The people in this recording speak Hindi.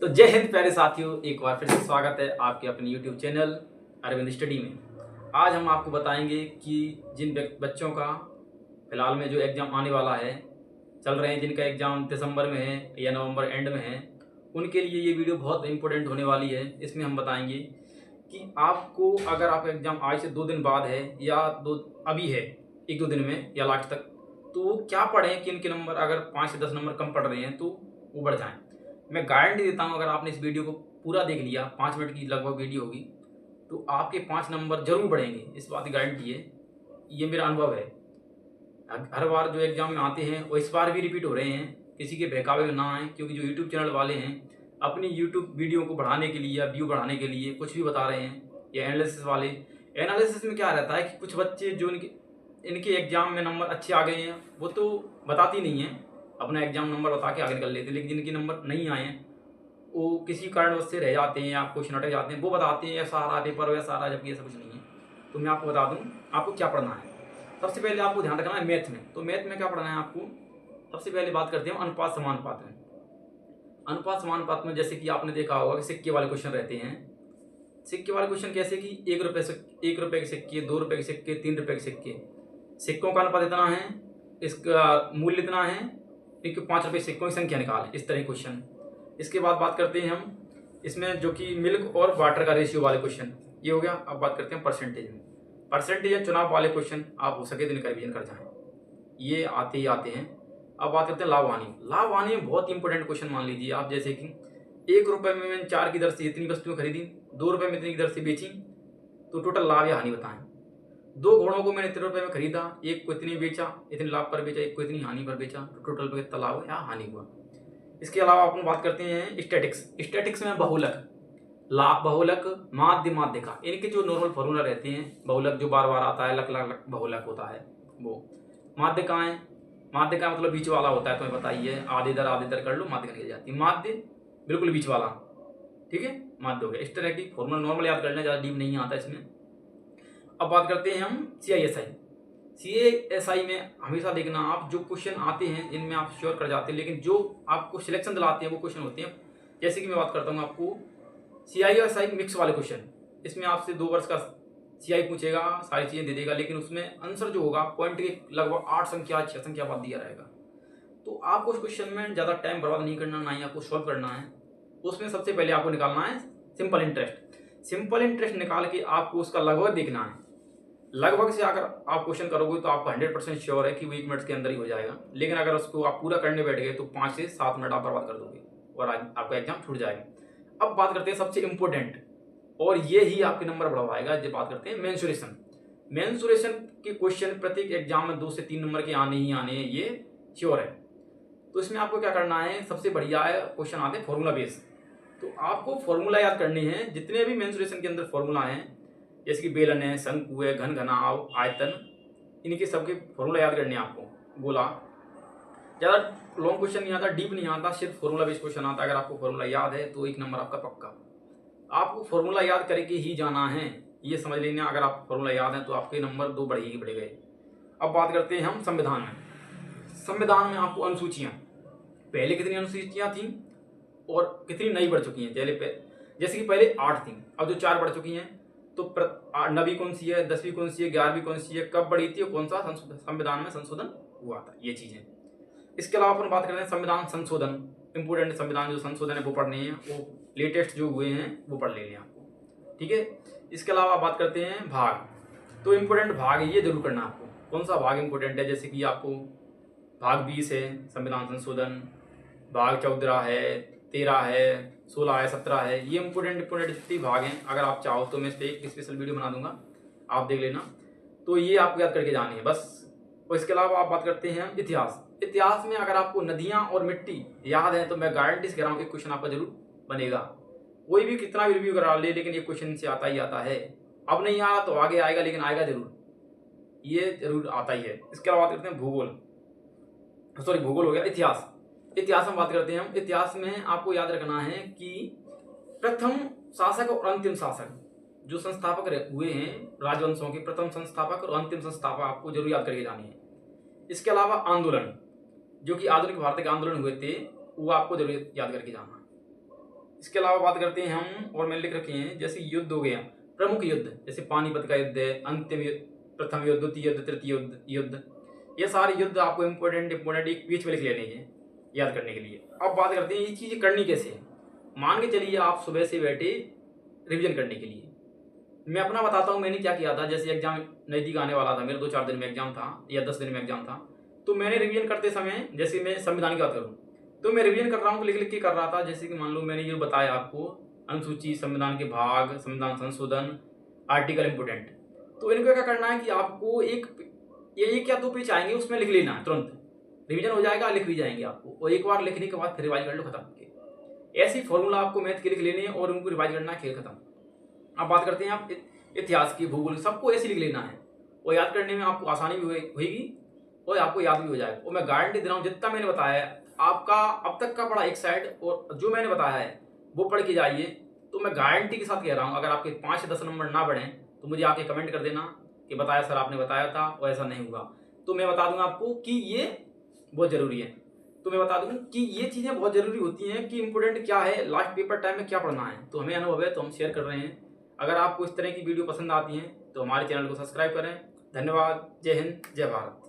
तो जय हिंद प्यारे साथियों, एक बार फिर से स्वागत है आपके अपने YouTube चैनल अरविंद स्टडी में। आज हम आपको बताएंगे कि जिन बच्चों का फिलहाल में जो एग्ज़ाम आने वाला है, चल रहे हैं, जिनका एग्ज़ाम दिसंबर में है या नवंबर एंड में है, उनके लिए ये वीडियो बहुत इंपॉर्टेंट होने वाली है। इसमें हम बताएंगे कि आपको अगर आपका एग्ज़ाम आज से 2 दिन बाद है या दो अभी है 1-2 दिन में या लास्ट तक, तो क्या पढ़ें कि इनके नंबर अगर 5 से 10 नंबर कम पड़ रहे हैं तो वो बढ़ जाएँ। मैं गारंटी देता हूँ, अगर आपने इस वीडियो को पूरा देख लिया, 5 मिनट की लगभग वीडियो होगी, तो आपके 5 नंबर ज़रूर बढ़ेंगे, इस बात की गारंटी है। ये मेरा अनुभव है। हर बार जो एग्ज़ाम में आते हैं वो इस बार भी रिपीट हो रहे हैं, किसी के बहकावे में ना आएँ, क्योंकि जो यूट्यूब चैनल वाले हैं अपनी यूट्यूब वीडियो को बढ़ाने के लिए या व्यू बढ़ाने के लिए कुछ भी बता रहे हैं। या एनालिसिस वाले, एनालिसिस में क्या रहता है कि कुछ बच्चे जो इनके एग्ज़ाम में नंबर अच्छे आ गए हैं वो तो बताती नहीं हैं, अपना एग्ज़ाम नंबर बता के आगे निकल लेते हैं, लेकिन जिनके नंबर नहीं आए हैं वो किसी कारणवश से रह जाते हैं या क्वेश्चन अटक जाते हैं, वो बताते हैं ऐसा आ रहा पेपर वैसा आ रहा, जबकि ऐसा कुछ नहीं है। तो मैं आपको बता दूं आपको क्या पढ़ना है। सबसे पहले आपको ध्यान रखना है मैथ में। तो मैथ में क्या पढ़ना है आपको, सबसे पहले बात करते हैं अनुपात समानुपात में। अनुपात समानुपात में जैसे कि आपने देखा होगा कि सिक्के वाले क्वेश्चन रहते हैं। सिक्के वाले क्वेश्चन कैसे कि 1 रुपये के सिक्के, 2 रुपये के सिक्के, 3 रुपये के सिक्के, सिक्कों का अनुपात इतना है, इसका मूल्य इतना है, इनके 5 रुपये सिक्कों की संख्या निकालें, इस तरह क्वेश्चन। इसके बाद बात करते हैं हम इसमें जो कि मिल्क और वाटर का रेशियो वाले क्वेश्चन, ये हो गया। अब बात करते हैं परसेंटेज में। परसेंटेज या चुनाव वाले क्वेश्चन आप हो सके तो इनका रिवीजन कर जाएं, ये आते ही आते हैं। अब बात करते हैं लाभ हानि। लाभ हानि में बहुत इंपॉर्टेंट क्वेश्चन मान लीजिए आप, जैसे कि 1 रुपये में मैंने 4 की दर से इतनी वस्तुएं खरीदी, 2 रुपये में इतनी की दर से बेची, तो टोटल लाभ या हानि बताएं। 2 घोड़ों को मैंने इतने रुपये में खरीदा, एक को इतनी बेचा, इतने लाभ पर बेचा, एक को इतनी हानि पर बेचा, तो टोटल पर कितना लाभ या हानि हुआ। इसके अलावा अपन बात करते हैं स्टैटिक्स। स्टैटिक्स में बहुलक, लाभ, बहुलक, माध्य, माध्यिका, इनके जो नॉर्मल फॉर्मूला रहते हैं। बहुलक जो बार बार आता है, लक लक लक बहुलक होता है वो। माध्यिकाएं, माध्यिका मतलब बीच वाला होता है, तुम्हें बताइए, आधे दर कर लो, माध्यिका निकल जाती है। माध्य बिल्कुल बीच वाला, ठीक है, माध्य हो गया। इस तरह की फॉर्मूला नॉर्मल याद कर लेना, ज़्यादा डीप नहीं आता इसमें। अब बात करते हैं हम CISI। CISI में हमेशा देखना आप, जो क्वेश्चन आते हैं इनमें आप श्योर कर जाते हैं, लेकिन जो आपको सिलेक्शन दिलाते हैं वो क्वेश्चन होते हैं। जैसे कि मैं बात करता हूँ आपको CISI मिक्स वाले क्वेश्चन। इसमें आपसे 2 वर्ष का CI पूछेगा, सारी चीज़ें दे देगा, लेकिन उसमें आंसर जो होगा पॉइंट के लगभग 8 संख्या 6 संख्या बाद दिया रहेगा। तो आपको उस क्वेश्चन में ज़्यादा टाइम बर्बाद नहीं करना, ना ही आपको सॉल्व करना है। उसमें सबसे पहले आपको निकालना है सिंपल इंटरेस्ट। सिंपल इंटरेस्ट निकाल के आपको उसका लगभग देखना है। लगभग से अगर आप क्वेश्चन करोगे तो आपको 100% श्योर है कि वो 1 मिनट के अंदर ही हो जाएगा, लेकिन अगर उसको आप पूरा करने बैठ गए तो 5 से 7 मिनट आप बर्बाद कर दोगे और आपका एग्जाम छूट जाएगा। अब बात करते हैं सबसे इंपॉर्टेंट, और ये ही आपके नंबर बढ़वाएगा, जब बात करते हैं मेंसुरेशन। मेंसुरेशन के क्वेश्चन प्रत्येक एग्जाम में 2 से 3 नंबर के आने ही आने हैं, ये श्योर है। तो इसमें आपको क्या करना है, सबसे बढ़िया है क्वेश्चन आते हैं फॉर्मूला बेस। तो आपको फॉर्मूला याद करने हैं, जितने भी मेंसुरेशन के अंदर फॉर्मूला हैं, जैसे कि बेलन है, शंकु है, घन घनाव, आयतन, इनके सबके फॉर्मूला याद करने हैं आपको। गोला, ज़्यादा लॉन्ग क्वेश्चन नहीं आता, डीप नहीं आता, सिर्फ फॉर्मूला बेस्ड क्वेश्चन आता है। अगर आपको फॉर्मूला याद है तो 1 नंबर आपका पक्का। आपको फॉर्मूला याद करके ही जाना है, ये समझ लेना। अगर आप फॉर्मूला याद है तो आपके नंबर 2 बढ़े ही बढ़े गए। अब बात करते हैं हम संविधान में। संविधान में आपको अनुसूचियाँ, पहले कितनी अनुसूचियाँ थी और कितनी नई बढ़ चुकी हैं। जैसे कि पहले 8 थी, अब जो 4 बढ़ चुकी हैं। तो 9वीं कौन सी है, 10वीं कौन सी है, 11वीं कौन सी है, कब बढ़ी थी और कौन सा संविधान में संशोधन हुआ था, ये चीज़ें। इसके अलावा अपन बात करते हैं संविधान संशोधन। इंपोर्टेंट संविधान जो संशोधन है वो पढ़ने हैं, वो लेटेस्ट जो हुए हैं वो पढ़ लेंगे आपको, ठीक है। इसके अलावा बात करते हैं भाग। तो इम्पोर्टेंट भाग ये जरूर करना आपको, कौन सा भाग इंपॉर्टेंट है। जैसे कि आपको भाग 20 है संविधान संशोधन, भाग 14 है, 13 है, 16 है, 17 है, ये इंपॉर्टेंट जितने भाग हैं। अगर आप चाहो तो मैं इस पर एक स्पेशल वीडियो बना दूंगा, आप देख लेना। तो ये आपको याद करके जानी है बस। और इसके अलावा आप बात करते हैं इतिहास। इतिहास में अगर आपको नदियाँ और मिट्टी याद है तो मैं गारंटी से कह रहा हूँ कि क्वेश्चन आपका जरूर बनेगा। कोई भी कितना भी रिव्यू करा ले, लेकिन ये क्वेश्चन से आता ही आता है। अब नहीं आ रहा तो आगे आएगा, लेकिन आएगा जरूर, ये जरूर आता ही है। इसके अलावा बात करते हैं भूगोल, सॉरी भूगोल हो गया। इतिहास, इतिहास में बात करते हैं हम। इतिहास में आपको याद रखना है कि प्रथम शासक और अंतिम शासक जो संस्थापक हुए हैं राजवंशों के, प्रथम संस्थापक और अंतिम संस्थापक आपको जरूर याद करके जानी है। इसके अलावा आंदोलन, जो कि आधुनिक भारत के आंदोलन हुए थे, वो आपको जरूर याद करके जाना है। इसके अलावा बात करते हैं हम, और मैंने लिख रखे हैं जैसे युद्ध हो गया, प्रमुख युद्ध जैसे पानीपत का युद्ध है, अंतिम युद्ध, प्रथम युद्ध, द्वितीय युद्ध, तृतीय युद्ध, ये सारे युद्ध आपको इंपॉर्टेंट एक बीच में लिख लेने हैं याद करने के लिए। अब बात करते हैं ये चीज़ें करनी कैसे है। मान के चलिए आप सुबह से बैठे रिवीजन करने के लिए। मैं अपना बताता हूँ मैंने क्या किया था। जैसे एग्जाम नज़दीक आने वाला था, मेरा 2-4 दिन में एग्जाम था या 10 दिन में एग्जाम था, तो मैंने रिवीजन करते समय, जैसे मैं संविधान की बात करूँ तो मैं रिवीजन कर रहा हूँ तो लिख लिख के कर रहा था। जैसे कि मान लो मैंने ये बताया आपको, अनुसूची, संविधान के भाग, संविधान संशोधन, आर्टिकल इम्पोर्टेंट, तो इनको क्या करना है कि आपको एक या 2 पेज आएंगे उसमें लिख लेना है, तुरंत रिवीजन हो जाएगा, लिख भी जाएंगे आपको, और एक बार लिखने के बाद फिर रिवाइज कर लो, खत्म। ऐसी फॉर्मूला आपको मैथ के लिख लेने और उनको रिवाइज करना है, खेल खत्म। अब बात करते हैं आप इतिहास की, भूगोल, सबको ऐसे लिख लेना है, और याद करने में आपको आसानी भी होगी और आपको याद भी हो जाएगा। और मैं गारंटी दे रहा हूँ जितना मैंने बताया है आपका अब तक का पढ़ा एक साइड, और जो मैंने बताया है वो पढ़ के जाइए, तो मैं गारंटी के साथ कह रहा हूँ अगर आपके 5 से 10 नंबर ना बढ़ें तो मुझे आके कमेंट कर देना कि बताया सर आपने बताया था और ऐसा नहीं हुआ, तो मैं बता दूंगा आपको कि ये बहुत ज़रूरी है। तो मैं बता दूं कि ये चीज़ें बहुत ज़रूरी होती हैं कि इंपॉर्टेंट क्या है, लास्ट पेपर टाइम में क्या पढ़ना है, तो हमें अनुभव है तो हम शेयर कर रहे हैं। अगर आपको इस तरह की वीडियो पसंद आती हैं तो हमारे चैनल को सब्सक्राइब करें। धन्यवाद। जय हिंद, जय भारत।